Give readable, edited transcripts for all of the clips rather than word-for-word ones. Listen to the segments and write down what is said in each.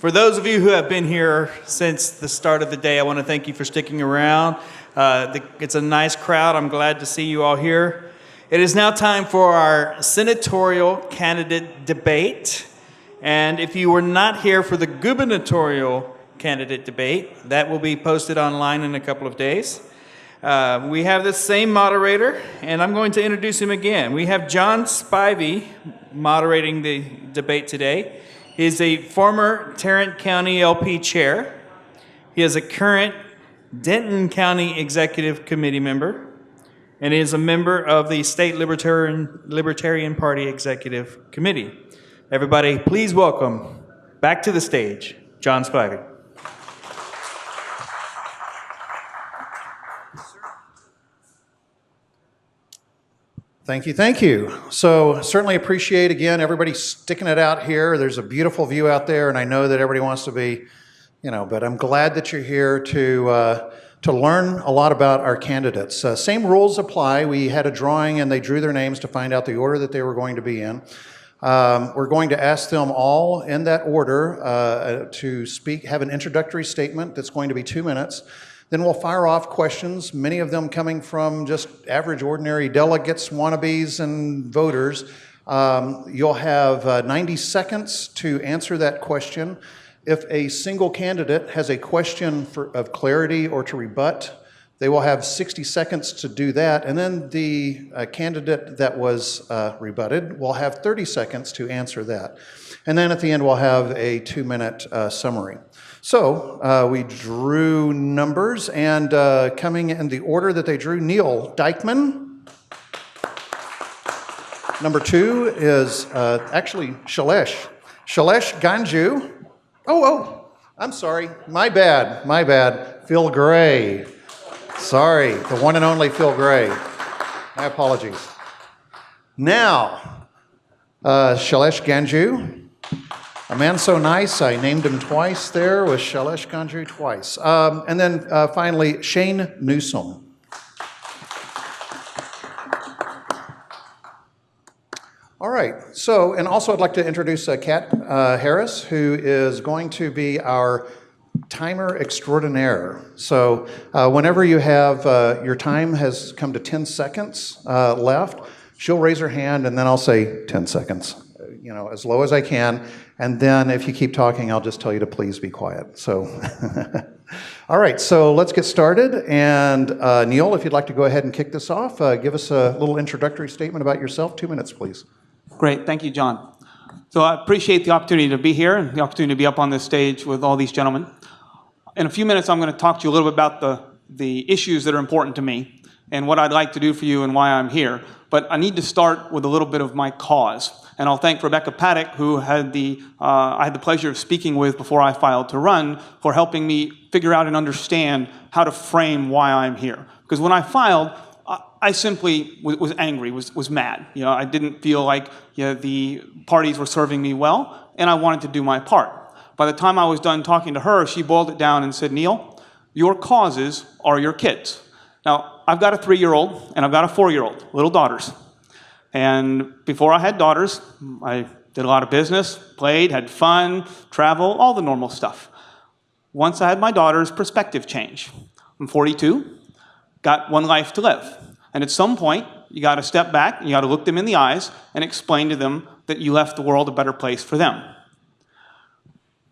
For those of you who have been here since the start of the day, I want to thank you for sticking around. It's a nice crowd. I'm glad to see you all here. It is now time for our senatorial candidate debate. And if you were not here for the gubernatorial candidate debate, that will be posted online in a couple of days. We have the same moderator, and I'm going to introduce him again. We have John Spivey moderating the debate today. He is a former Tarrant County LP chair. He is a current Denton County Executive Committee member, and he is a member of the State Libertarian Party Executive Committee. Everybody, please welcome back to the stage, John Spivey. Thank you. So certainly appreciate, again, everybody sticking it out here. There's a beautiful view out there, and I know that everybody wants to be, but I'm glad that you're here to learn a lot about our candidates. Same rules apply. We had a drawing, and they drew their names to find out the order that they were going to be in. We're going to ask them all in that order to speak, have an introductory statement that's going to be 2 minutes. Then we'll fire off questions, many of them coming from just average, ordinary delegates, wannabes, and voters. You'll have 90 seconds to answer that question. If a single candidate has a question of clarity or to rebut, they will have 60 seconds to do that. And then the candidate that was rebutted will have 30 seconds to answer that. And then at the end, we'll have a 2-minute summary. So we drew numbers, and coming in the order that they drew, Neil Dykeman. Number 2 is actually Shailesh Ganju. Oh, I'm sorry. My bad. Phil Gray. Sorry, the one and only Phil Gray. My apologies. Now, Shailesh Ganju. A man so nice, I named him twice there, was Shailesh Ganju twice. And then finally, Shane Newsom. All right, so, and also I'd like to introduce Kat Harris, who is going to be our timer extraordinaire. So whenever you have, your time has come to 10 seconds left, she'll raise her hand, and then I'll say 10 seconds. As low as I can, and then if you keep talking, I'll just tell you to please be quiet. So, all right, so let's get started, and Neil, if you'd like to go ahead and kick this off, give us a little introductory statement about yourself. 2 minutes, please. Great, thank you, John. So I appreciate the opportunity to be here and the opportunity to be up on this stage with all these gentlemen. In a few minutes, I'm going to talk to you a little bit about the issues that are important to me and what I'd like to do for you and why I'm here. But I need to start with a little bit of my cause. And I'll thank Rebecca Paddock, who I had the pleasure of speaking with before I filed to run, for helping me figure out and understand how to frame why I'm here. Because when I filed, I simply was angry, was mad. I didn't feel like the parties were serving me well, and I wanted to do my part. By the time I was done talking to her, she boiled it down and said, Neil, your causes are your kids. Now, I've got a 3-year-old and I've got a 4-year-old, little daughters. And before I had daughters, I did a lot of business, played, had fun, travel, all the normal stuff. Once I had my daughters, perspective changed. I'm 42, got one life to live. And at some point, you got to step back, and you got to look them in the eyes and explain to them that you left the world a better place for them.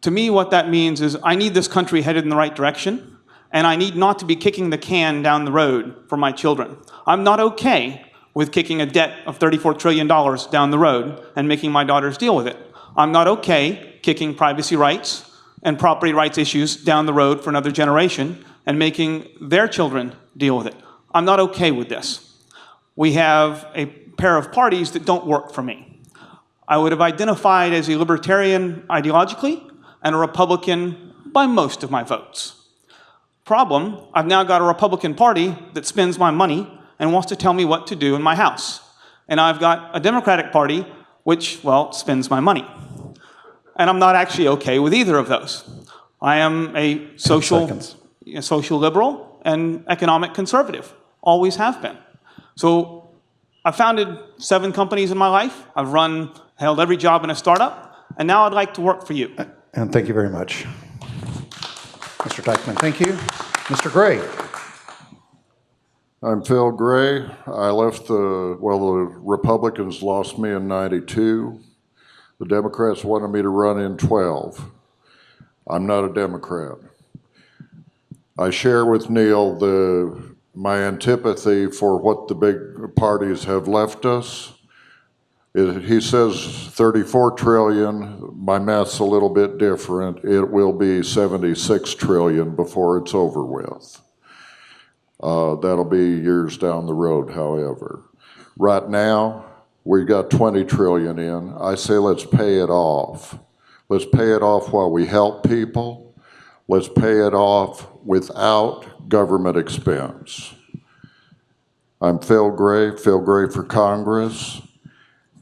To me, what that means is I need this country headed in the right direction, and I need not to be kicking the can down the road for my children. I'm not okay with kicking a debt of $34 trillion down the road and making my daughters deal with it. I'm not okay kicking privacy rights and property rights issues down the road for another generation and making their children deal with it. I'm not okay with this. We have a pair of parties that don't work for me. I would have identified as a libertarian ideologically and a Republican by most of my votes. Problem, I've now got a Republican Party that spends my money and wants to tell me what to do in my house. And I've got a Democratic Party which, well, spends my money. And I'm not actually okay with either of those. I am a social liberal and economic conservative, always have been. So I founded 7 companies in my life. I've held every job in a startup, and now I'd like to work for you. And thank you very much. Mr. Dykman, thank you. Mr. Gray. I'm Phil Gray. I left the Republicans lost me in 92. The Democrats wanted me to run in 12. I'm not a Democrat. I share with Neil my antipathy for what the big parties have left us. He says 34 trillion. My math's a little bit different. It will be 76 trillion before it's over with. That'll be years down the road, however. Right now, we've got 20 trillion in. I say let's pay it off. Let's pay it off while we help people. Let's pay it off without government expense. I'm Phil Gray for Congress.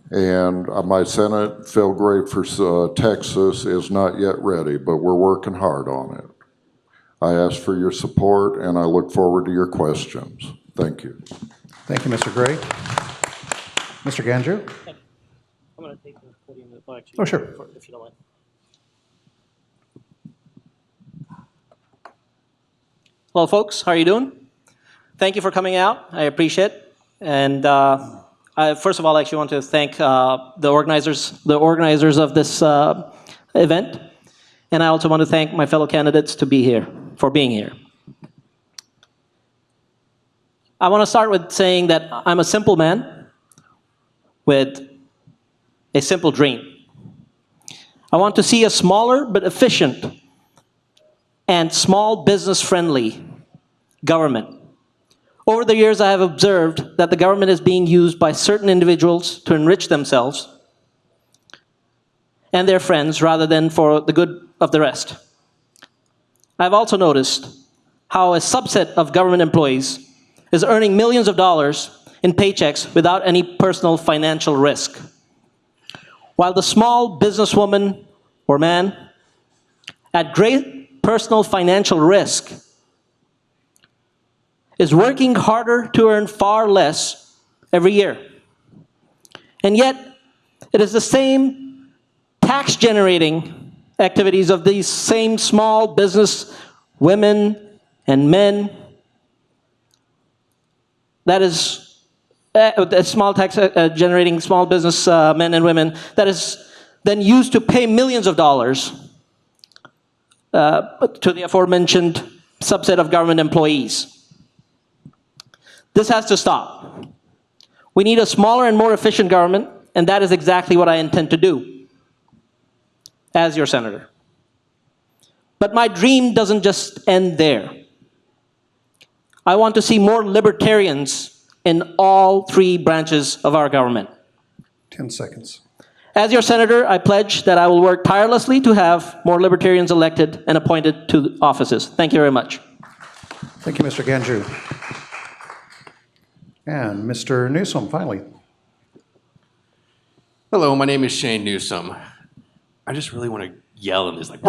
And my Senate, Phil Gray for Texas, is not yet ready, but we're working hard on it. I ask for your support, and I look forward to your questions. Thank you. Thank you, Mr. Gray. Mr. Ganju? I'm going to take the podium. Well, actually, Oh, sure. If you don't mind. Hello, folks. How are you doing? Thank you for coming out. I appreciate it. And first of all, I actually want to thank the organizers of this event. And I also want to thank my fellow candidates for being here. I want to start with saying that I'm a simple man with a simple dream. I want to see a smaller but efficient and small business friendly government. Over the years, I have observed that the government is being used by certain individuals to enrich themselves and their friends rather than for the good of the rest. I've also noticed how a subset of government employees is earning millions of dollars in paychecks without any personal financial risk, while the small businesswoman or man at great personal financial risk is working harder to earn far less every year. And yet, it is the same tax-generating activities of these same small business women and men that is small tax generating small business men and women that is then used to pay millions of dollars to the aforementioned subset of government employees. This has to stop. We need a smaller and more efficient government, and that is exactly what I intend to do as your senator. But my dream doesn't just end there. I want to see more libertarians in all three branches of our government. 10 seconds. As your senator, I pledge that I will work tirelessly to have more libertarians elected and appointed to offices. Thank you very much. Thank you, Mr. Ganju. And Mr. Newsom, finally. Hello, my name is Shane Newsom. I just really want to yell and just like,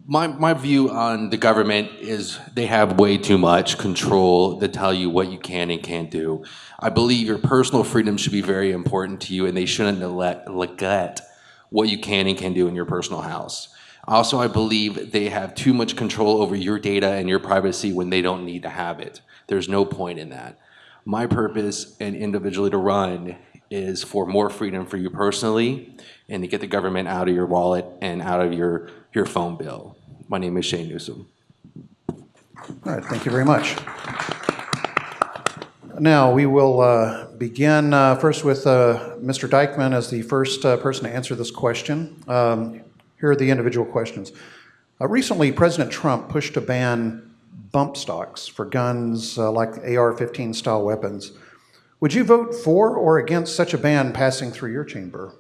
my view on the government is they have way too much control to tell you what you can and can't do. I believe your personal freedom should be very important to you, and they shouldn't neglect what you can and can't do in your personal house. Also, I believe they have too much control over your data and your privacy when they don't need to have it. There's no point in that. My purpose and individually to run is for more freedom for you personally and to get the government out of your wallet and out of your phone bill. My name is Shane Newsom. All right, thank you very much. Now, we will begin first with Mr. Dykman as the first person to answer this question. Here are the individual questions. Recently, President Trump pushed to ban bump stocks for guns like AR-15 style weapons. Would you vote for or against such a ban passing through your chamber?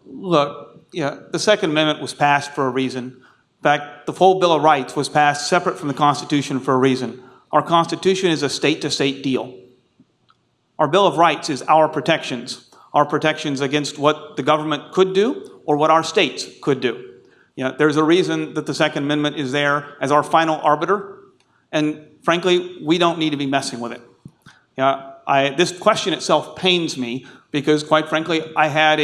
Look, yeah, the Second Amendment was passed for a reason. In fact, the full Bill of Rights was passed separate from the Constitution for a reason. Our Constitution is a state-to-state deal. Our Bill of Rights is our protections against what the government could do or what our states could do. There's a reason that the Second Amendment is there as our final arbiter, and frankly, we don't need to be messing with it. This question itself pains me because quite frankly, I have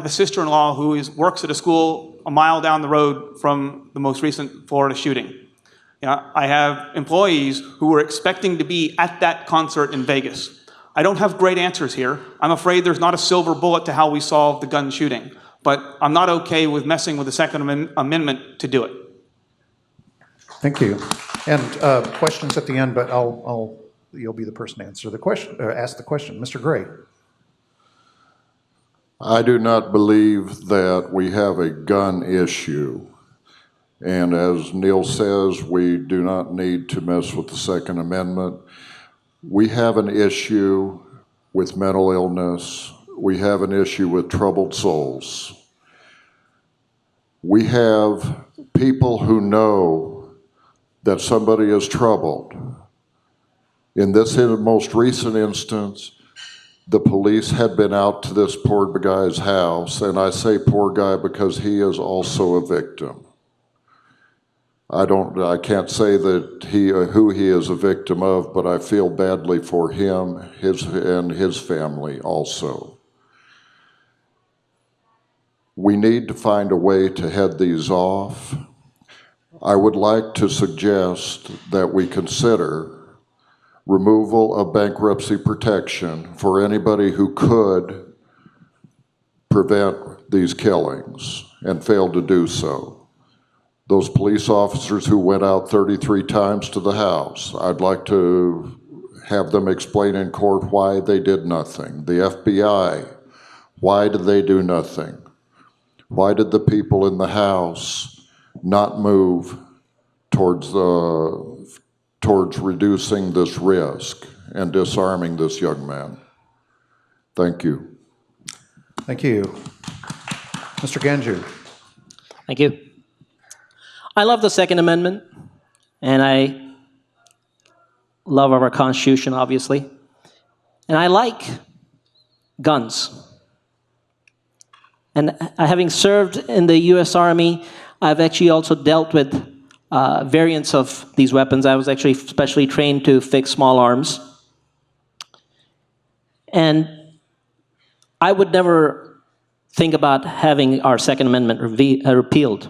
a sister-in-law who works at a school a mile down the road from the most recent Florida shooting. I have employees who were expecting to be at that concert in Vegas. I don't have great answers here. I'm afraid there's not a silver bullet to how we solve the gun shooting, but I'm not okay with messing with the Second Amendment to do it. Thank you. And questions at the end, but you'll be the person to answer the question, ask the question. Mr. Gray. I do not believe that we have a gun issue. And as Neil says, we do not need to mess with the Second Amendment. We have an issue with mental illness. We have an issue with troubled souls. We have people who know that somebody is troubled. In this most recent instance, the police had been out to this poor guy's house, and I say poor guy because he is also a victim. I can't say that who he is a victim of, but I feel badly for him, and his family also. We need to find a way to head these off. I would like to suggest that we consider removal of bankruptcy protection for anybody who could prevent these killings and failed to do so. Those police officers who went out 33 times to the house, I'd like to have them explain in court why they did nothing. The FBI, why did they do nothing? Why did the people in the house not move towards reducing this risk and disarming this young man? Thank you. Thank you. Mr. Ganju. Thank you. I love the Second Amendment, and I love our Constitution, obviously. And I like guns. And having served in the U.S. Army, I've actually also dealt with variants of these weapons. I was actually specially trained to fix small arms. And I would never think about having our Second Amendment repealed,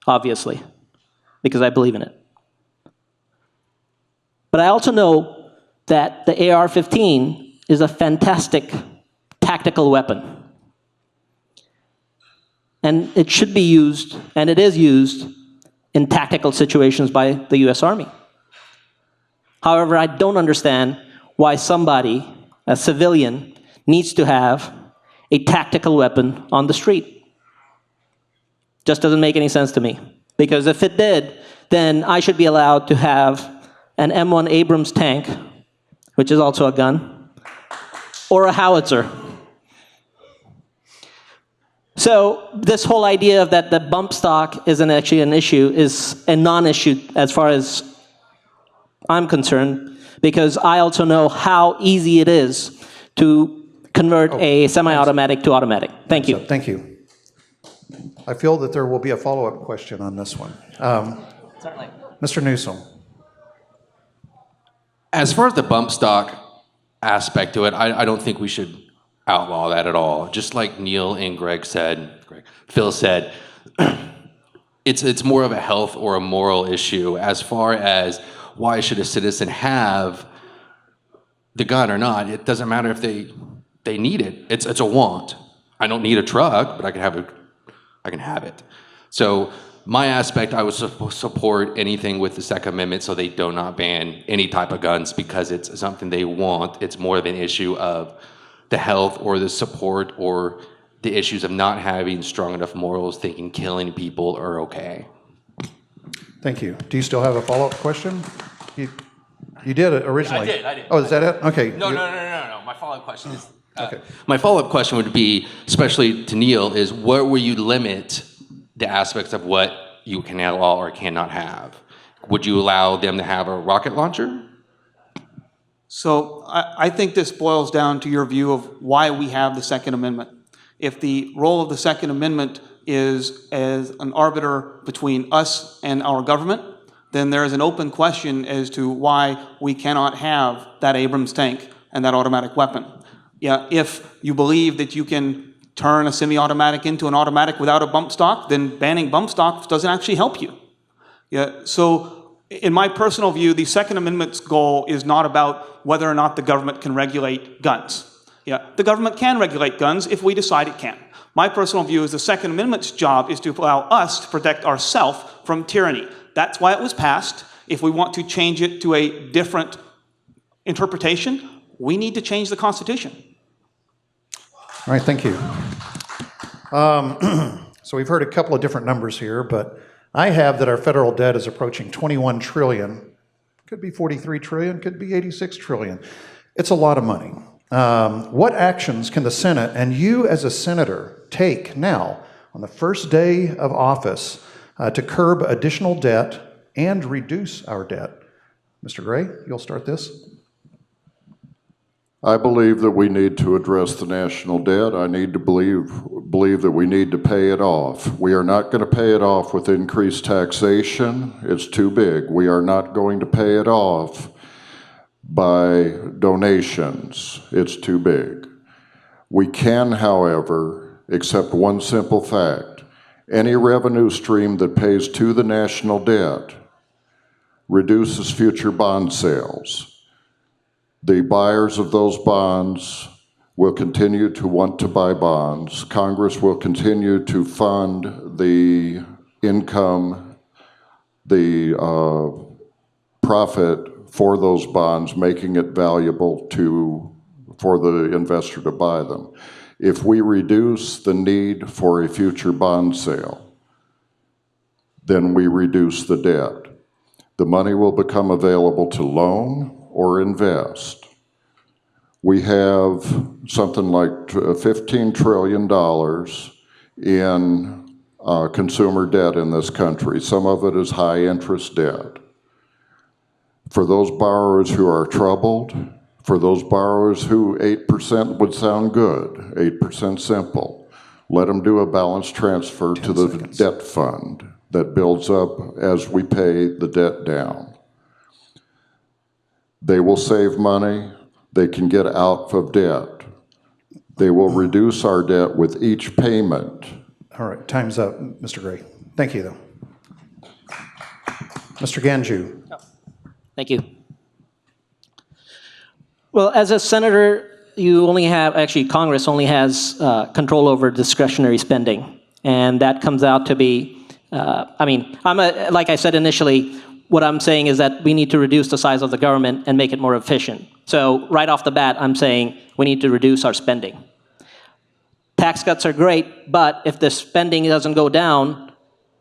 obviously, because I believe in it. But I also know that the AR-15 is a fantastic tactical weapon. And it should be used, and it is used, in tactical situations by the U.S. Army. However, I don't understand why somebody, a civilian, needs to have a tactical weapon on the street. Just doesn't make any sense to me. Because if it did, then I should be allowed to have an M1 Abrams tank, which is also a gun, or a howitzer. So this whole idea of that the bump stock isn't actually an issue is a non-issue as far as I'm concerned, because I also know how easy it is to convert a semi-automatic to automatic. Thank you. Thank you. I feel that there will be a follow-up question on this one. Certainly. Mr. Newsom. As far as the bump stock aspect to it, I don't think we should outlaw that at all. Just like Neil and Phil said, it's more of a health or a moral issue as far as why should a citizen have the gun or not. It doesn't matter if they need it. It's a want. I don't need a truck, but I can have it. So my aspect, I would support anything with the Second Amendment so they do not ban any type of guns because it's something they want. It's more of an issue of the health or the support or the issues of not having strong enough morals thinking killing people are okay. Thank you. Do you still have a follow-up question? You did it originally. I did. Oh, is that it? Okay. No. My follow-up question is, Okay. My follow-up question would be, especially to Neil, is where will you limit the aspects of what you can outlaw or cannot have? Would you allow them to have a rocket launcher? So I think this boils down to your view of why we have the Second Amendment. If the role of the Second Amendment is as an arbiter between us and our government, then there is an open question as to why we cannot have that Abrams tank and that automatic weapon. Yeah, if you believe that you can turn a semi-automatic into an automatic without a bump stock, then banning bump stocks doesn't actually help you. Yeah, so in my personal view, the Second Amendment's goal is not about whether or not the government can regulate guns. Yeah, the government can regulate guns if we decide it can. My personal view is the Second Amendment's job is to allow us to protect ourselves from tyranny. That's why it was passed. If we want to change it to a different interpretation, we need to change the Constitution. All right, thank you. So we've heard a couple of different numbers here, but I have that our federal debt is approaching 21 trillion. Could be 43 trillion, could be 86 trillion. It's a lot of money. What actions can the Senate and you as a senator take now on the first day of office to curb additional debt and reduce our debt? Mr. Gray, you'll start this. I believe that we need to address the national debt. I need to believe that we need to pay it off. We are not going to pay it off with increased taxation. It's too big. We are not going to pay it off by donations. It's too big. We can, however, accept one simple fact. Any revenue stream that pays to the national debt reduces future bond sales. The buyers of those bonds will continue to want to buy bonds. Congress will continue to fund the income, the profit for those bonds, making it valuable for the investor to buy them. If we reduce the need for a future bond sale, then we reduce the debt. The money will become available to loan or invest. We have something like $15 trillion in consumer debt in this country. Some of it is high interest debt. For those borrowers who are troubled, for those borrowers who 8% would sound good, 8% simple, let them do a balance transfer to the debt fund that builds up as we pay the debt down. They will save money. They can get out of debt. They will reduce our debt with each payment. All right, time's up, Mr. Gray. Thank you, though. Mr. Ganju. Thank you. Well, as a senator, you only have, actually Congress only has control over discretionary spending. And that comes out to be, like I said initially, what I'm saying is that we need to reduce the size of the government and make it more efficient. So right off the bat, I'm saying we need to reduce our spending. Tax cuts are great, but if the spending doesn't go down,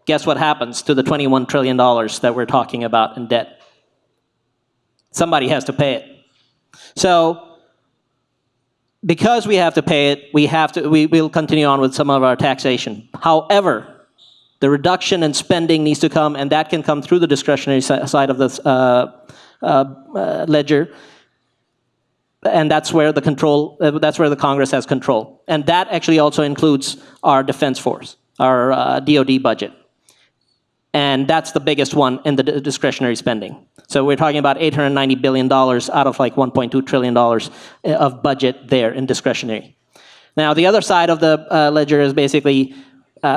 guess what happens to the $21 trillion that we're talking about in debt? Somebody has to pay it. So because we have to pay it, we will continue on with some of our taxation. However, the reduction in spending needs to come, and that can come through the discretionary side of this ledger. And that's where the control, that's where the Congress has control. And that actually also includes our defense force, our DoD budget. And that's the biggest one in the discretionary spending. So we're talking about $890 billion out of like $1.2 trillion of budget there in discretionary. Now, the other side of the ledger is basically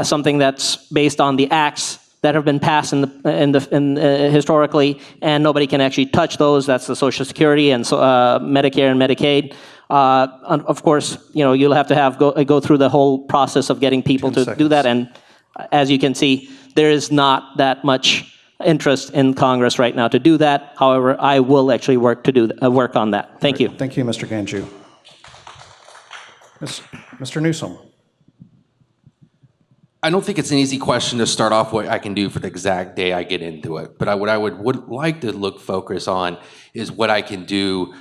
something that's based on the acts that have been passed historically, and nobody can actually touch those. That's the Social Security and Medicare and Medicaid. Of course, you'll have to go through the whole process of getting people to do that. And as you can see, there is not that much interest in Congress right now to do that. However, I will actually work on that. Thank you. Thank you, Mr. Ganju. Mr. Newsom. I don't think it's an easy question to start off what I can do for the exact day I get into it. But what I would like to focus on is what I can do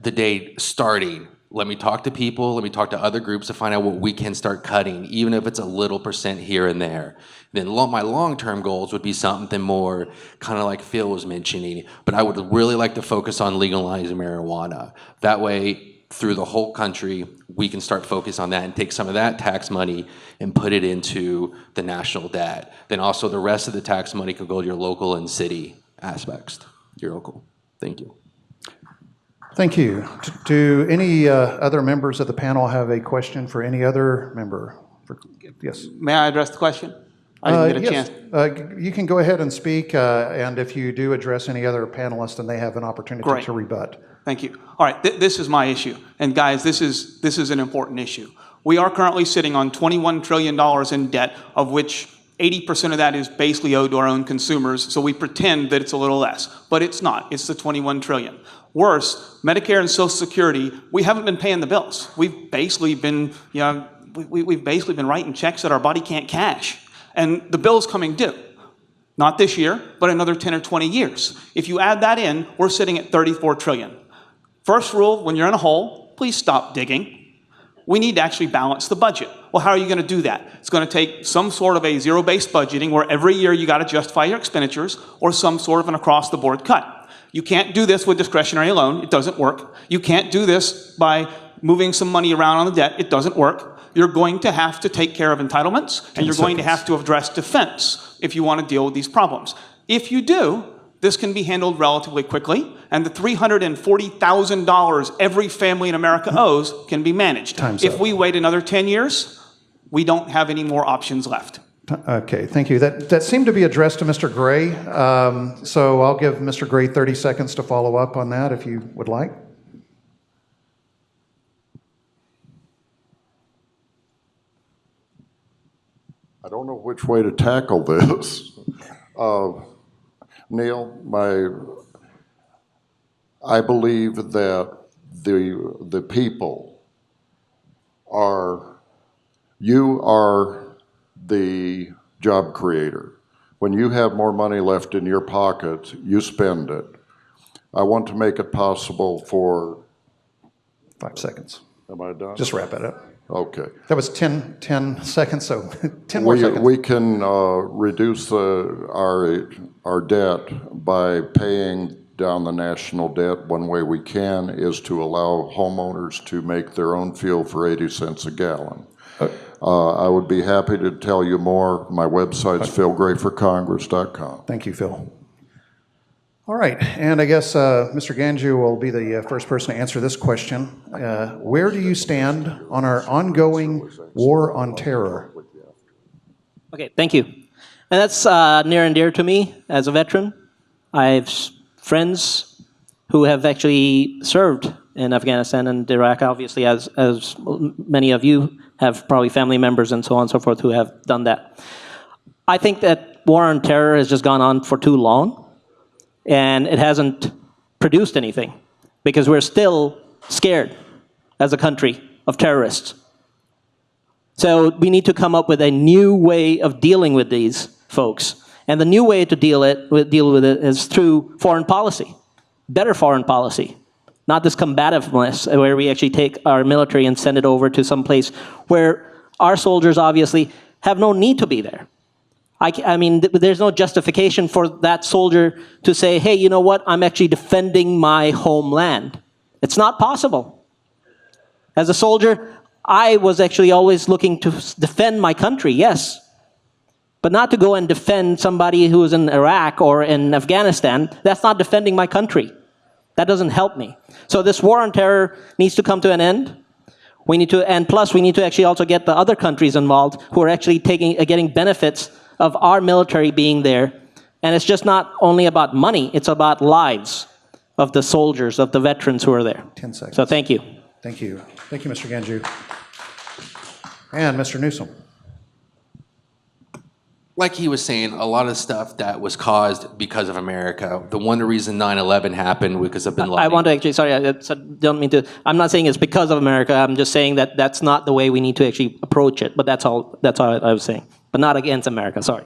the day starting. Let me talk to people, let me talk to other groups to find out what we can start cutting, even if it's a little percent here and there. Then my long-term goals would be something more kind of like Phil was mentioning, but I would really like to focus on legalizing marijuana. That way, through the whole country, we can start focus on that and take some of that tax money and put it into the national debt. Then also the rest of the tax money could go to your local and city aspects. Your local. Thank you. Thank you. Do any other members of the panel have a question for any other member? Yes. May I address the question? I didn't get a yes. chance. You can go ahead and speak, and if you do address any other panelists, then they have an opportunity Great. to rebut. Thank you. All right, this is my issue. And guys, this is an important issue. We are currently sitting on $21 trillion in debt, of which 80% of that is basically owed to our own consumers, so we pretend that it's a little less. But it's not. It's the 21 trillion. Worse, Medicare and Social Security, we haven't been paying the bills. We've basically been, we've basically been writing checks that our body can't cash. And the bill's coming due. Not this year, but another 10 or 20 years. If you add that in, we're sitting at 34 trillion. First rule, when you're in a hole, please stop digging. We need to actually balance the budget. Well, how are you going to do that? It's going to take some sort of a zero-based budgeting where every year you got to justify your expenditures, or some sort of an across-the-board cut. You can't do this with discretionary alone. It doesn't work. You can't do this by moving some money around on the debt. It doesn't work. You're going to have to take care of entitlements, and you're going to have to address defense if you want to deal with these problems. If you do, this can be handled relatively quickly, and the $340,000 every family in America owes can be managed. If we wait another 10 years, we don't have any more options left. Okay, thank you. That seemed to be addressed to Mr. Gray, so I'll give Mr. Gray 30 seconds to follow up on that if you would like. I don't know which way to tackle this. Neil, I believe that the people you are the job creator. When you have more money left in your pocket, you spend it. I want to make it possible for... 5 seconds. Am I done? Just wrap it up. Okay. That was 10 seconds, so 10 more seconds. We can reduce our debt by paying down the national debt. One way we can is to allow homeowners to make their own fuel for 80 cents a gallon. I would be happy to tell you more. My website's philgrayforcongress.com. Thank you, Phil. All right, and I guess Mr. Ganju will be the first person to answer this question. Where do you stand on our ongoing war on terror? Okay, thank you. And that's near and dear to me as a veteran. I have friends who have actually served in Afghanistan and Iraq, obviously, as many of you have probably family members and so on and so forth who have done that. I think that war on terror has just gone on for too long, and it hasn't produced anything because we're still scared as a country of terrorists. So we need to come up with a new way of dealing with these folks. And the new way to deal with it is through foreign policy, better foreign policy, not this combativeness where we actually take our military and send it over to some place where our soldiers obviously have no need to be there. I mean, there's no justification for that soldier to say, hey, you know what, I'm actually defending my homeland. It's not possible. As a soldier, I was actually always looking to defend my country, yes, but not to go and defend somebody who is in Iraq or in Afghanistan. That's not defending my country. That doesn't help me. So this war on terror needs to come to an end. We need to, and plus we need to actually also get the other countries involved who are actually getting benefits of our military being there. And it's just not only about money, it's about lives of the soldiers, of the veterans who are there. 10 seconds. So thank you. Thank you. Thank you, Mr. Ganju. And Mr. Newsom. Like he was saying, a lot of stuff that was caused because of America. The one reason 9/11 happened because of Bin Laden. I want to actually, sorry, I don't mean to, I'm not saying it's because of America. I'm just saying that that's not the way we need to actually approach it. But that's all I was saying. But not against America, sorry.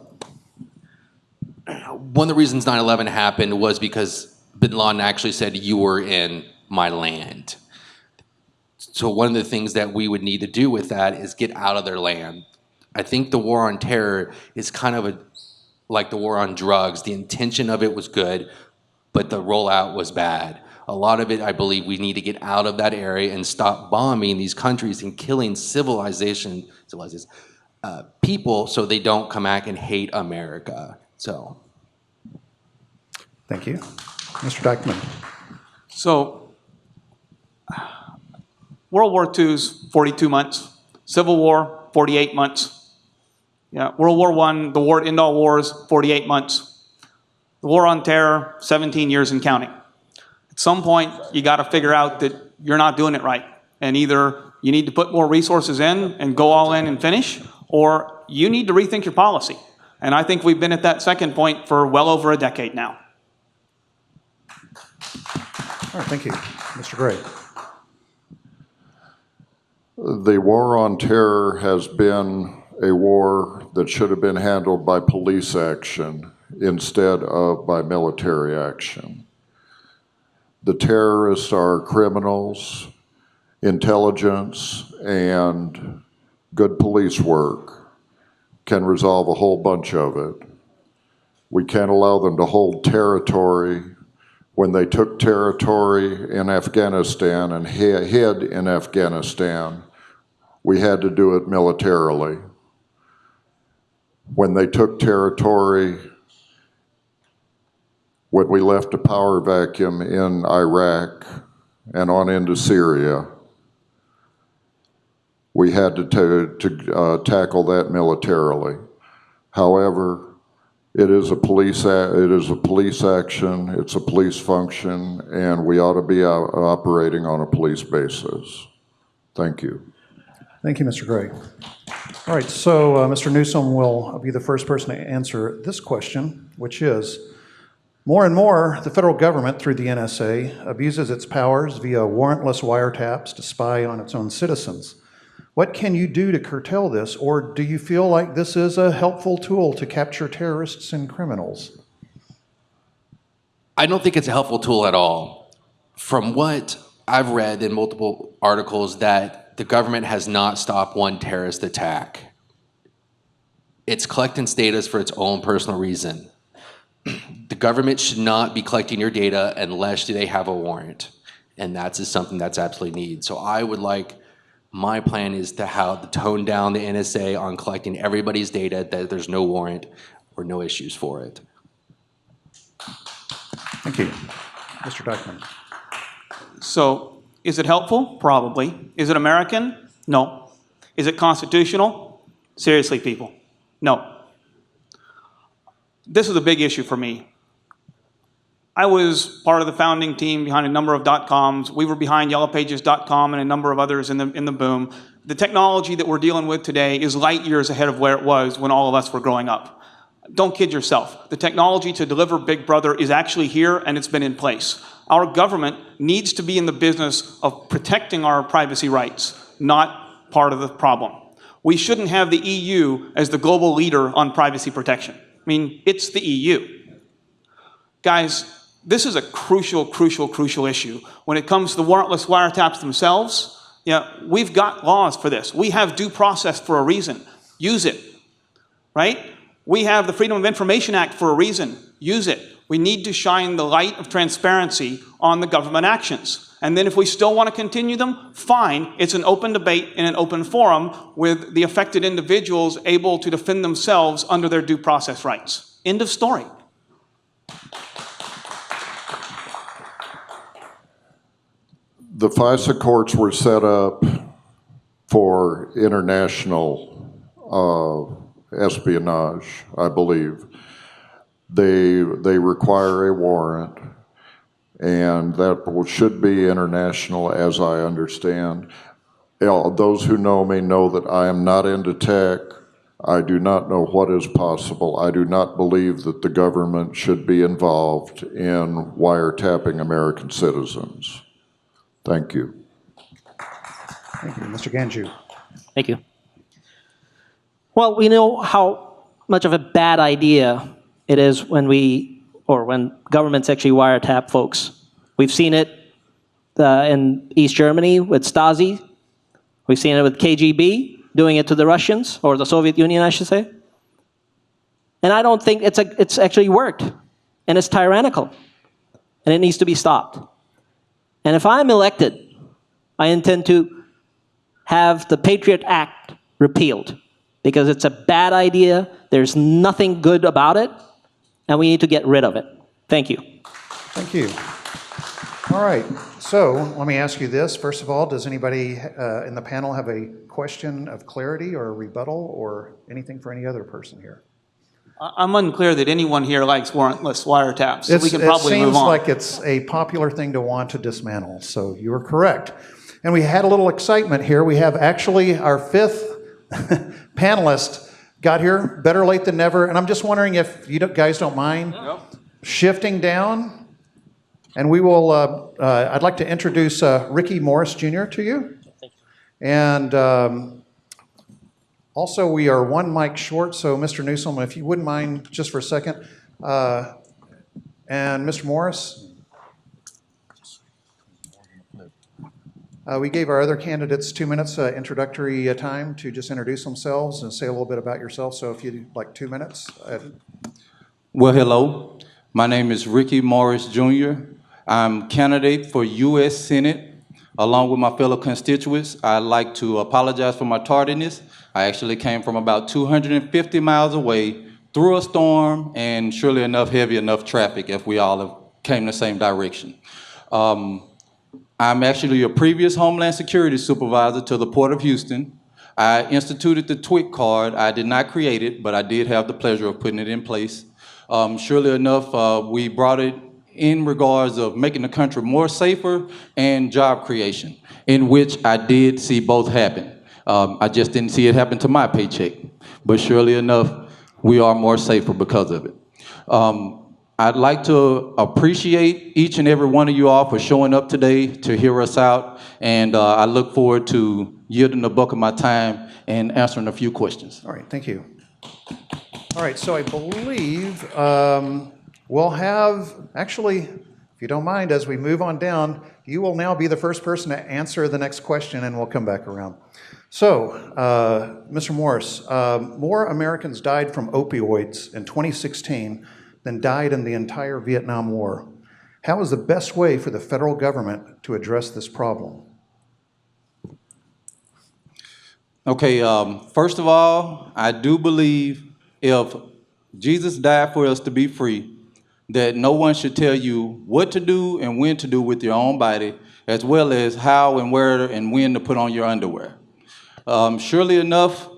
One of the reasons 9/11 happened was because Bin Laden actually said, you were in my land. So one of the things that we would need to do with that is get out of their land. I think the war on terror is kind of like the war on drugs. The intention of it was good, but the rollout was bad. A lot of it, I believe, we need to get out of that area and stop bombing these countries and killing people so they don't come back and hate America. So, thank you. Mr. Dyckman. So World War II's 42 months. Civil War, 48 months. Yeah, World War I, the war to end all wars, 48 months. The War on Terror, 17 years and counting. At some point, you got to figure out that you're not doing it right. And either you need to put more resources in and go all in and finish, or you need to rethink your policy. And I think we've been at that second point for well over a decade now. All right, thank you. Mr. Gray. The war on terror has been a war that should have been handled by police action instead of by military action. The terrorists are criminals. Intelligence and good police work can resolve a whole bunch of it. We can't allow them to hold territory. When they took territory in Afghanistan and hid in Afghanistan, we had to do it militarily. When they took territory, when we left a power vacuum in Iraq and on into Syria, we had to tackle that militarily. However, it is a police action, it's a police function, and we ought to be operating on a police basis. Thank you. Thank you, Mr. Gray. All right, so Mr. Newsom will be the first person to answer this question, which is, more and more, the federal government, through the NSA, abuses its powers via warrantless wiretaps to spy on its own citizens. What can you do to curtail this, or do you feel like this is a helpful tool to capture terrorists and criminals? I don't think it's a helpful tool at all. From what I've read in multiple articles, that the government has not stopped one terrorist attack. It's collecting data for its own personal reason. The government should not be collecting your data unless they have a warrant. And that's just something that's absolutely needed. So I would like, my plan is to tone down the NSA on collecting everybody's data, that there's no warrant or no issues for it. Thank you. Mr. Dykman. So, is it helpful? Probably. Is it American? No. Is it constitutional? Seriously, people, no. This is a big issue for me. I was part of the founding team behind a number of .coms. We were behind yellowpages.com and a number of others in the boom. The technology that we're dealing with today is light years ahead of where it was when all of us were growing up. Don't kid yourself. The technology to deliver Big Brother is actually here, and it's been in place. Our government needs to be in the business of protecting our privacy rights, not part of the problem. We shouldn't have the EU as the global leader on privacy protection. I mean, it's the EU. Guys, this is a crucial issue. When it comes to the warrantless wiretaps themselves, we've got laws for this. We have due process for a reason. Use it, right? We have the Freedom of Information Act for a reason. Use it. We need to shine the light of transparency on the government actions. And then if we still want to continue them, fine. It's an open debate in an open forum with the affected individuals able to defend themselves under their due process rights. End of story. The FISA courts were set up for international espionage, I believe. They require a warrant, and that should be international, as I understand. Those who know me know that I am not into tech. I do not know what is possible. I do not believe that the government should be involved in wiretapping American citizens. Thank you. Thank you. Mr. Ganju. Thank you. Well, we know how much of a bad idea it is when when governments actually wiretap folks. We've seen it in East Germany with Stasi. We've seen it with KGB doing it to the Russians, or the Soviet Union, I should say. And I don't think it's actually worked. And it's tyrannical. And it needs to be stopped. And if I'm elected, I intend to have the Patriot Act repealed, because it's a bad idea, there's nothing good about it, and we need to get rid of it. Thank you. Thank you. All right, so let me ask you this. First of all, does anybody in the panel have a question of clarity or a rebuttal or anything for any other person here? I'm unclear that anyone here likes warrantless wiretaps, so we can probably move It seems on. like it's a popular thing to want to dismantle, so you are correct. And we had a little excitement here. We have actually our fifth panelist got here, better late than never. And I'm just wondering if you guys don't mind shifting down. And we will, I'd like to introduce Ricky Morris Jr. to you. And also we are one mic short, so Mr. Newsom, if you wouldn't mind just for a second. And Mr. Morris. We gave our other candidates 2 minutes introductory time to just introduce themselves and say a little bit about yourself. So if you'd like 2 minutes. Well, hello. My name is Ricky Morris Jr. I'm candidate for U.S. Senate. Along with my fellow constituents, I'd like to apologize for my tardiness. I actually came from about 250 miles away through a storm and surely enough, heavy enough traffic if we all came the same direction. I'm actually a previous Homeland Security supervisor to the Port of Houston. I instituted the TWIC card. I did not create it, but I did have the pleasure of putting it in place. Surely enough, we brought it in regards of making the country more safer and job creation, in which I did see both happen. I just didn't see it happen to my paycheck, but surely enough, we are more safer because of it. I'd like to appreciate each and every one of you all for showing up today to hear us out, and I look forward to yielding the bulk of my time and answering a few questions. All right, thank you. All right, so I believe we'll have, actually, if you don't mind, as we move on down, you will now be the first person to answer the next question, and we'll come back around. So, Mr. Morris, more Americans died from opioids in 2016 than died in the entire Vietnam War. How is the best way for the federal government to address this problem? Okay, first of all, I do believe if Jesus died for us to be free, that no one should tell you what to do and when to do with your own body, as well as how and where and when to put on your underwear. Surely enough,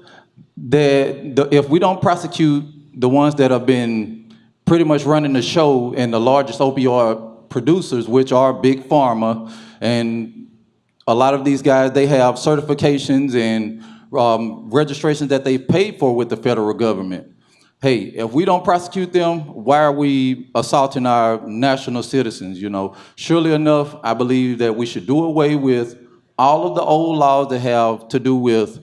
that if we don't prosecute the ones that have been pretty much running the show and the largest opioid producers, which are Big Pharma, and a lot of these guys, they have certifications and registrations that they've paid for with the federal government. Hey, if we don't prosecute them, why are we assaulting our national citizens, you know? Surely enough, I believe that we should do away with all of the old laws that have to do with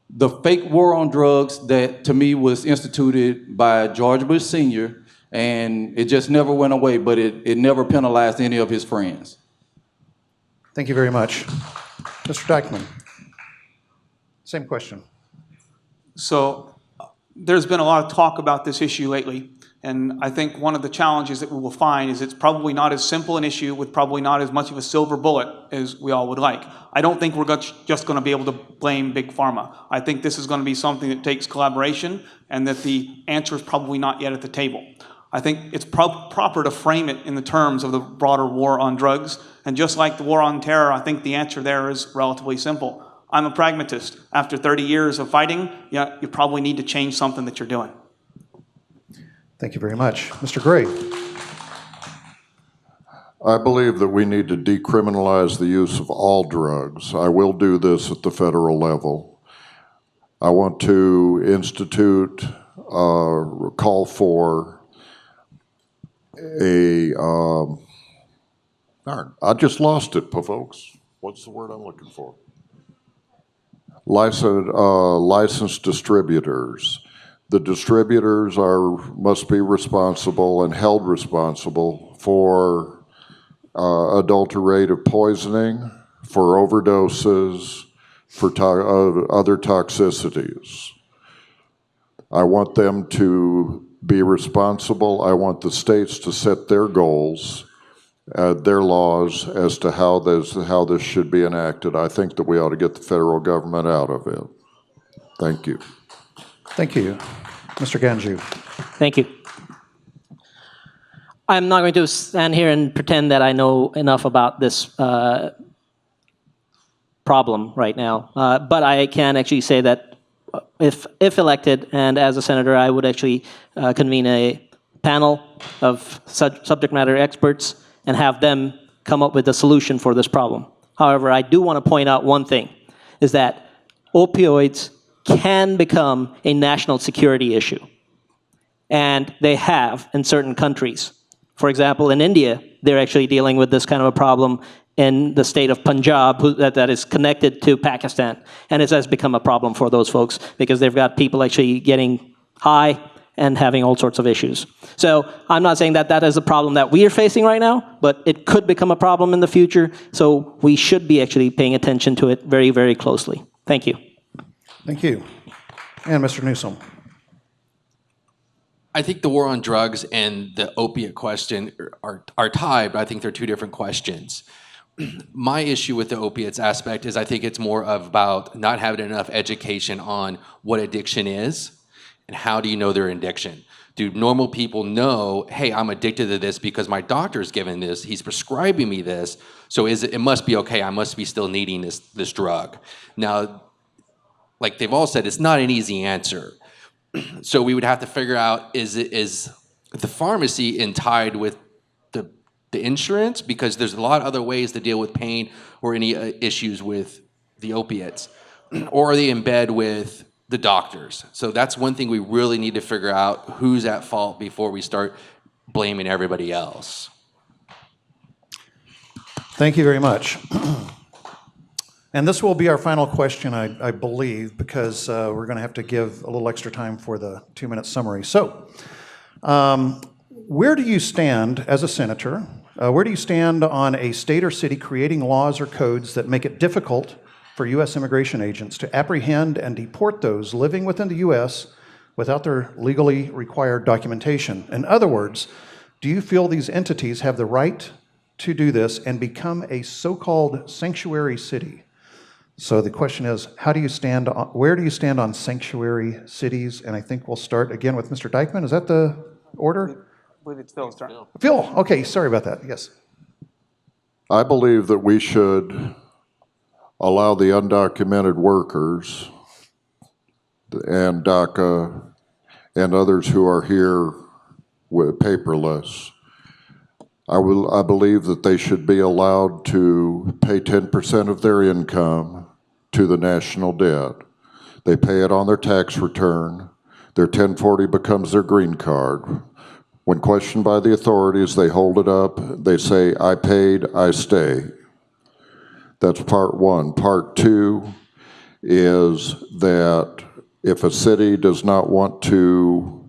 the fake war on drugs that, to me, was instituted by George Bush Sr., and it just never went away, but it never penalized any of his friends. Thank you very much. Mr. Dyckman, same question. So there's been a lot of talk about this issue lately, and I think one of the challenges that we will find is it's probably not as simple an issue with probably not as much of a silver bullet as we all would like. I don't think we're just going to be able to blame Big Pharma. I think this is going to be something that takes collaboration, and that the answer is probably not yet at the table. I think it's proper to frame it in the terms of the broader war on drugs, and just like the war on terror, I think the answer there is relatively simple. I'm a pragmatist. After 30 years of fighting, yeah, you probably need to change something that you're doing. Thank you very much. Mr. Gray. I believe that we need to decriminalize the use of all drugs. I will do this at the federal level. I want to institute, call for a, I just lost it, folks. What's the word I'm looking for? Licensed distributors. The distributors must be responsible and held responsible for adulterative poisoning, for overdoses, for other toxicities. I want them to be responsible. I want the states to set their goals, their laws as to how this should be enacted. I think that we ought to get the federal government out of it. Thank you. Thank you. Mr. Ganju. Thank you. I'm not going to stand here and pretend that I know enough about this problem right now, but I can actually say that if elected and as a senator, I would actually convene a panel of subject matter experts and have them come up with a solution for this problem. However, I do want to point out one thing, is that opioids can become a national security issue. And they have in certain countries. For example, in India, they're actually dealing with this kind of a problem in the state of Punjab that is connected to Pakistan. And it has become a problem for those folks because they've got people actually getting high and having all sorts of issues. So I'm not saying that that is a problem that we are facing right now, but it could become a problem in the future. So we should be actually paying attention to it very, very closely. Thank you. Thank you. And Mr. Newsom. I think the war on drugs and the opiate question are tied, but I think they're two different questions. My issue with the opiates aspect is I think it's more of about not having enough education on what addiction is and how do you know they're addiction. Do normal people know, hey, I'm addicted to this because my doctor's given this, he's prescribing me this, so it must be okay, I must be still needing this drug. Now, like they've all said, it's not an easy answer. So we would have to figure out, is the pharmacy tied with the insurance? Because there's a lot of other ways to deal with pain or any issues with the opiates. Or are they in bed with the doctors? So that's one thing we really need to figure out, who's at fault before we start blaming everybody else. Thank you very much. And this will be our final question, I believe, because we're going to have to give a little extra time for the 2-minute summary. So, where do you stand as a senator? Where do you stand on a state or city creating laws or codes that make it difficult for U.S. immigration agents to apprehend and deport those living within the U.S. without their legally required documentation? In other words, do you feel these entities have the right to do this and become a so-called sanctuary city? So the question is, where do you stand on sanctuary cities? And I think we'll start again with Mr. Dykeman. Is that the order? I believe it's Phil's turn. Phil, okay, sorry about that, yes. I believe that we should allow the undocumented workers and DACA and others who are here with paperless. I believe that they should be allowed to pay 10% of their income to the national debt. They pay it on their tax return. Their 1040 becomes their green card. When questioned by the authorities, they hold it up. They say, I paid, I stay. That's part one. Part two is that if a city does not want to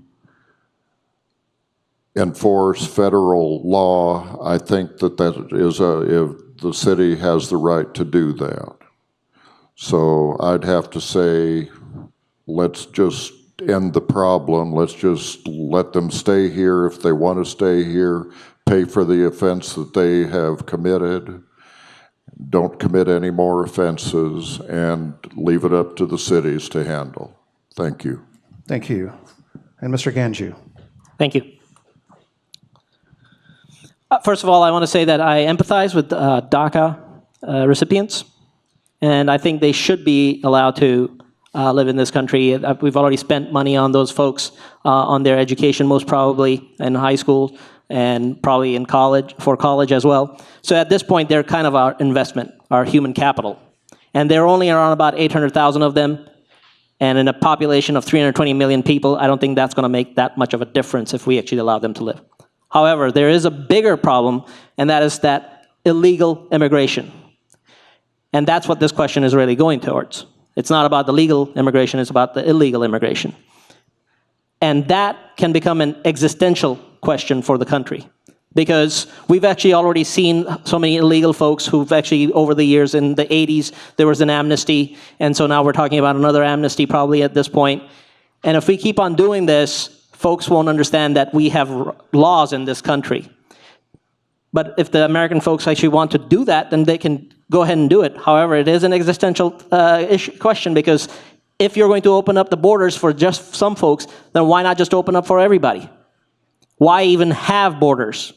enforce federal law, I think that if the city has the right to do that. So I'd have to say, let's just end the problem. Let's just let them stay here if they want to stay here, pay for the offense that they have committed, don't commit any more offenses, and leave it up to the cities to handle. Thank you. Thank you. And Mr. Ganju. Thank you. First of all, I want to say that I empathize with DACA recipients, and I think they should be allowed to live in this country. We've already spent money on those folks, on their education, most probably in high school and probably in college, for college as well. So at this point, they're kind of our investment, our human capital. And there are only around about 800,000 of them. And in a population of 320 million people, I don't think that's going to make that much of a difference if we actually allow them to live. However, there is a bigger problem, and that is that illegal immigration. And that's what this question is really going towards. It's not about the legal immigration, it's about the illegal immigration. And that can become an existential question for the country. Because we've actually already seen so many illegal folks who've actually, over the years, in the 80s, there was an amnesty, and so now we're talking about another amnesty probably at this point. And if we keep on doing this, folks won't understand that we have laws in this country. But if the American folks actually want to do that, then they can go ahead and do it. However, it is an existential question, because if you're going to open up the borders for just some folks, then why not just open up for everybody? Why even have borders?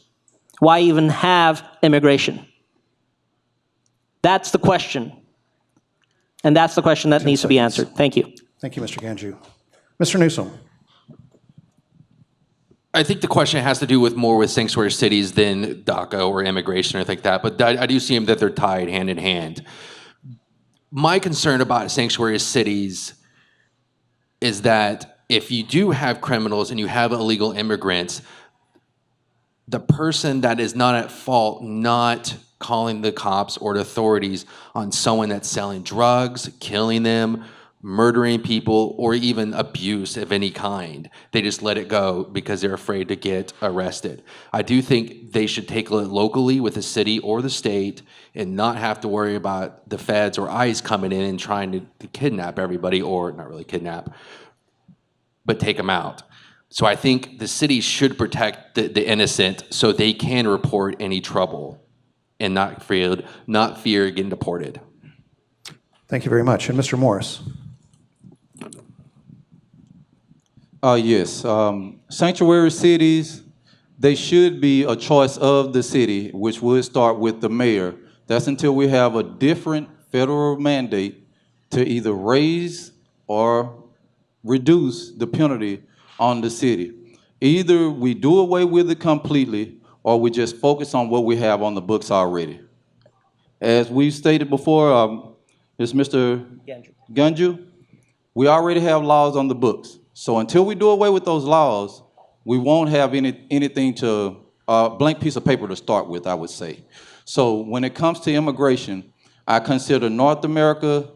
Why even have immigration? That's the question. And that's the question that needs to be answered. Thank you. Thank you, Mr. Ganju. Mr. Newsom. I think the question has to do with more with sanctuary cities than DACA or immigration or anything like that, but I do see them that they're tied hand in hand. My concern about sanctuary cities is that if you do have criminals and you have illegal immigrants, the person that is not at fault not calling the cops or the authorities on someone that's selling drugs, killing them, murdering people, or even abuse of any kind. They just let it go because they're afraid to get arrested. I do think they should take it locally with the city or the state and not have to worry about the feds or ICE coming in and trying to kidnap everybody, or not really kidnap, but take them out. So I think the city should protect the innocent so they can report any trouble and not fear getting deported. Thank you very much. And Mr. Morris. Yes, sanctuary cities, they should be a choice of the city, which would start with the mayor. That's until we have a different federal mandate to either raise or reduce the penalty on the city. Either we do away with it completely, or we just focus on what we have on the books already. As we stated before, it's Mr. Ganju, we already have laws on the books. So until we do away with those laws, we won't have anything to, blank piece of paper to start with, I would say. So when it comes to immigration, I consider North America,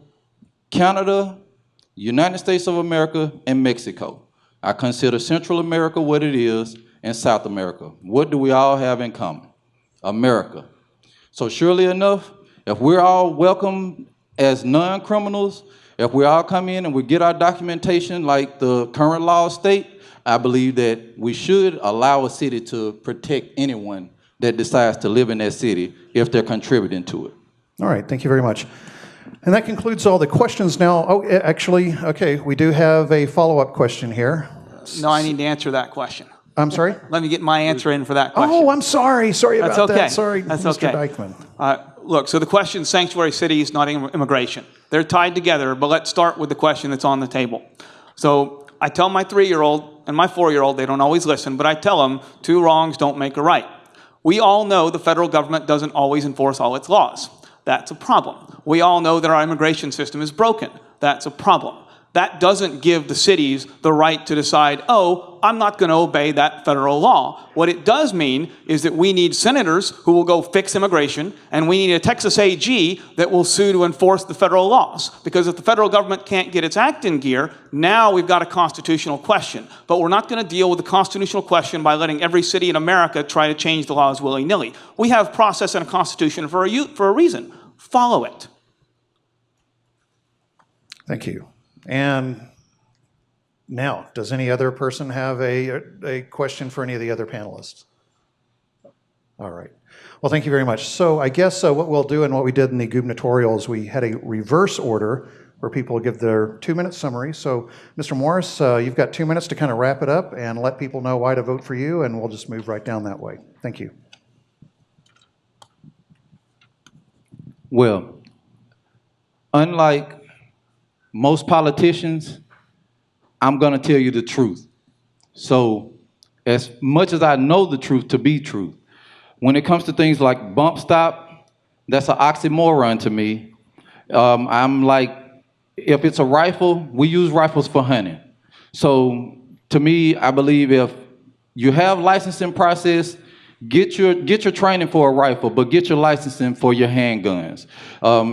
Canada, United States of America, and Mexico. I consider Central America what it is, and South America. What do we all have in common? America. So surely enough, if we're all welcome as non-criminals, if we all come in and we get our documentation like the current laws state, I believe that we should allow a city to protect anyone that decides to live in that city if they're contributing to it. All right, thank you very much. And that concludes all the questions now. Oh, actually, okay, we do have a follow-up question here. No, I need to answer that question. I'm sorry? Let me get my answer in for that question. Oh, I'm sorry. Sorry about That's okay. that. Sorry, That's Mr. okay. Dykman. Look, so the question, sanctuary cities, not immigration. They're tied together, but let's start with the question that's on the table. So I tell my 3-year-old and my 4-year-old, they don't always listen, but I tell them 2 wrongs don't make a right. We all know the federal government doesn't always enforce all its laws. That's a problem. We all know that our immigration system is broken. That's a problem. That doesn't give the cities the right to decide, oh, I'm not going to obey that federal law. What it does mean is that we need senators who will go fix immigration, and we need a Texas AG that will sue to enforce the federal laws. Because if the federal government can't get its act in gear, now we've got a constitutional question. But we're not going to deal with the constitutional question by letting every city in America try to change the laws willy-nilly. We have process and a constitution for a reason. Follow it. Thank you. And now, does any other person have a question for any of the other panelists? All right. Well, thank you very much. So I guess what we'll do and what we did in the gubernatorial is we had a reverse order where people give their 2-minute summary. So, Mr. Morris, you've got 2 minutes to kind of wrap it up and let people know why to vote for you, and we'll just move right down that way. Thank you. Well, unlike most politicians, I'm going to tell you the truth. So as much as I know the truth to be true, when it comes to things like bump stop, that's an oxymoron to me. I'm like, if it's a rifle, we use rifles for hunting. So to me, I believe if you have licensing process, get your training for a rifle, but get your licensing for your handguns.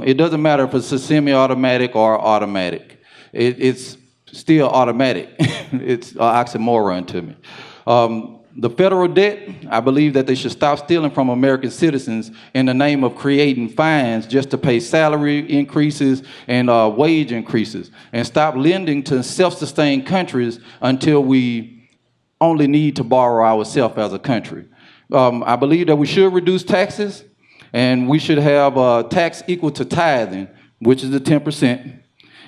It doesn't matter if it's a semi-automatic or automatic. It's still automatic. It's an oxymoron to me. The federal debt, I believe that they should stop stealing from American citizens in the name of creating fines just to pay salary increases and wage increases, and stop lending to self-sustained countries until we only need to borrow ourselves as a country. I believe that we should reduce taxes, and we should have a tax equal to tithing, which is the 10%.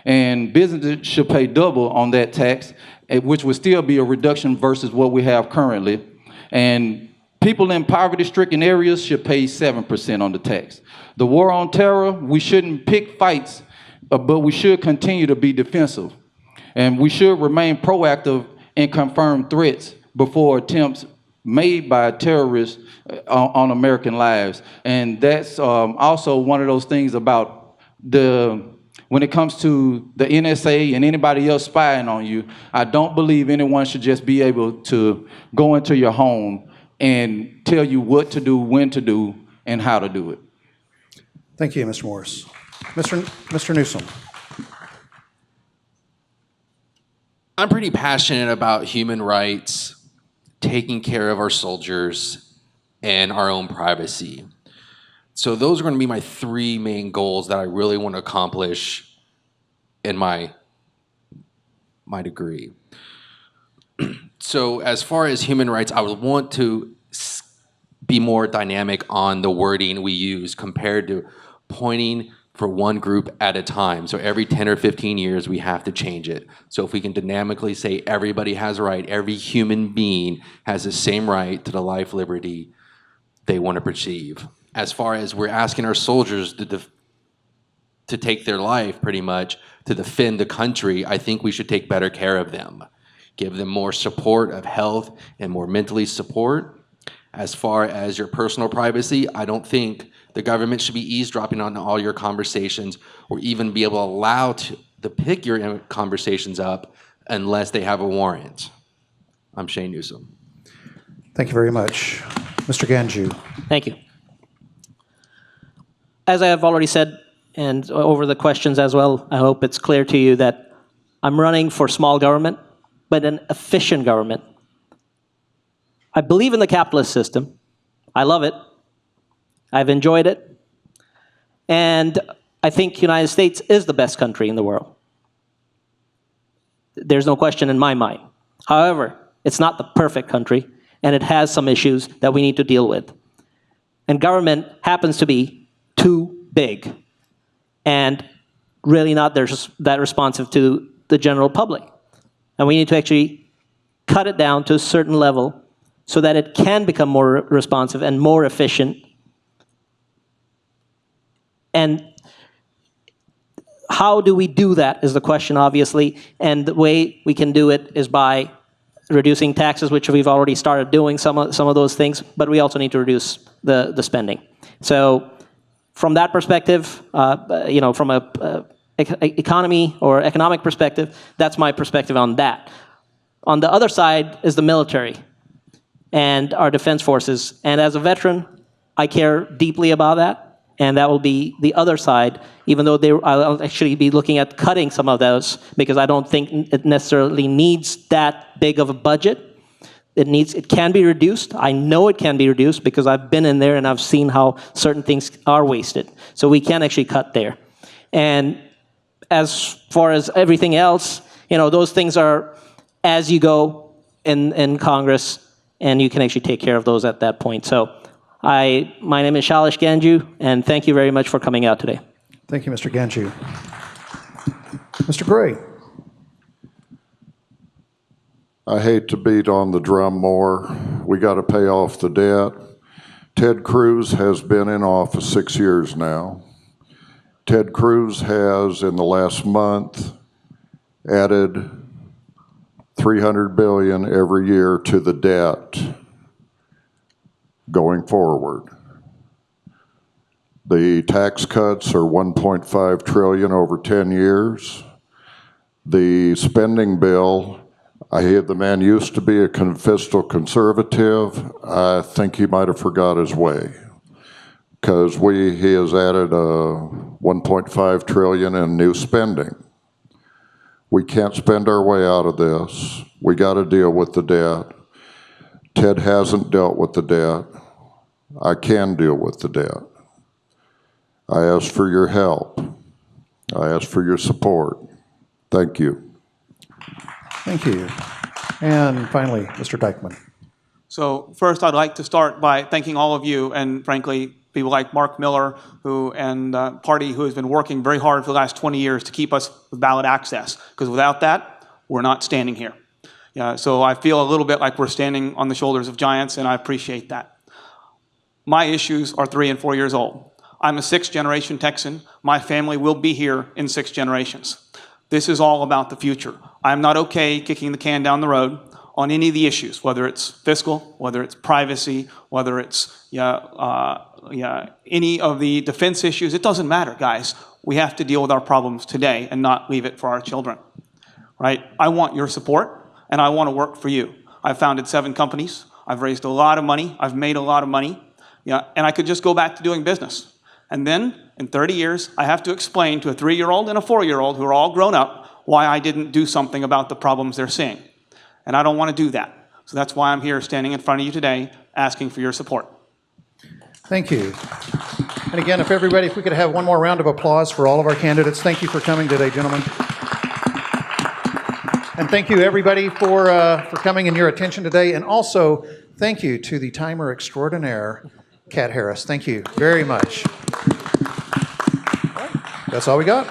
And businesses should pay double on that tax, which would still be a reduction versus what we have currently. And people in poverty-stricken areas should pay 7% on the tax. The war on terror, we shouldn't pick fights, but we should continue to be defensive. And we should remain proactive and confirm threats before attempts made by terrorists on American lives. And that's also one of those things about when it comes to the NSA and anybody else spying on you, I don't believe anyone should just be able to go into your home and tell you what to do, when to do, and how to do it. Thank you, Mr. Morris. Mr. Newsom. I'm pretty passionate about human rights, taking care of our soldiers, and our own privacy. So those are going to be my three main goals that I really want to accomplish in my degree. So as far as human rights, I would want to be more dynamic on the wording we use compared to pointing for one group at a time. So every 10 or 15 years, we have to change it. So if we can dynamically say everybody has a right, every human being has the same right to the life, liberty they want to perceive. As far as we're asking our soldiers to take their life, pretty much, to defend the country, I think we should take better care of them. Give them more support of health and more mentally support. As far as your personal privacy, I don't think the government should be eavesdropping on all your conversations or even be able to allow to pick your conversations up unless they have a warrant. I'm Shane Newsom. Thank you very much. Mr. Ganju. Thank you. As I have already said, and over the questions as well, I hope it's clear to you that I'm running for small government, but an efficient government. I believe in the capitalist system. I love it. I've enjoyed it. And I think the United States is the best country in the world. There's no question in my mind. However, it's not the perfect country, and it has some issues that we need to deal with. And government happens to be too big and really not that responsive to the general public. And we need to actually cut it down to a certain level so that it can become more responsive and more efficient. And how do we do that is the question, obviously. And the way we can do it is by reducing taxes, which we've already started doing some of those things, but we also need to reduce the spending. So from that perspective, from a economy or economic perspective, that's my perspective on that. On the other side is the military and our defense forces. And as a veteran, I care deeply about that. And that will be the other side, even though I'll actually be looking at cutting some of those because I don't think it necessarily needs that big of a budget. It can be reduced. I know it can be reduced because I've been in there and I've seen how certain things are wasted. So we can actually cut there. And as far as everything else, those things are as you go in Congress, and you can actually take care of those at that point. So my name is Shalish Ganju, and thank you very much for coming out today. Thank you, Mr. Ganju. Mr. Gray. I hate to beat on the drum more. We got to pay off the debt. Ted Cruz has been in office 6 years now. Ted Cruz has, in the last month, added $300 billion every year to the debt going forward. The tax cuts are $1.5 trillion over 10 years. The spending bill, I hear the man used to be a fiscal conservative. I think he might have forgot his way, because he has added $1.5 trillion in new spending. We can't spend our way out of this. We got to deal with the debt. Ted hasn't dealt with the debt. I can deal with the debt. I ask for your help. I ask for your support. Thank you. Thank you. And finally, Mr. Dykman. So first, I'd like to start by thanking all of you, and frankly, people like Mark Miller, and party who has been working very hard for the last 20 years to keep us with ballot access. Because without that, we're not standing here. Yeah, so I feel a little bit like we're standing on the shoulders of giants, and I appreciate that. My issues are 3 and 4 years old. I'm a 6th-generation Texan. My family will be here in 6 generations. This is all about the future. I'm not okay kicking the can down the road on any of the issues, whether it's fiscal, whether it's privacy, whether it's any of the defense issues. It doesn't matter, guys. We have to deal with our problems today and not leave it for our children, right? I want your support, and I want to work for you. I've founded 7 companies. I've raised a lot of money. I've made a lot of money. And I could just go back to doing business. And then, in 30 years, I have to explain to a 3-year-old and a 4-year-old who are all grown up why I didn't do something about the problems they're seeing. And I don't want to do that. So that's why I'm here standing in front of you today asking for your support. Thank you. And again, if we could have one more round of applause for all of our candidates. Thank you for coming today, gentlemen. And thank you, everybody, for coming and your attention today. And also, thank you to the timer extraordinaire, Kat Harris. Thank you very much. That's all we got.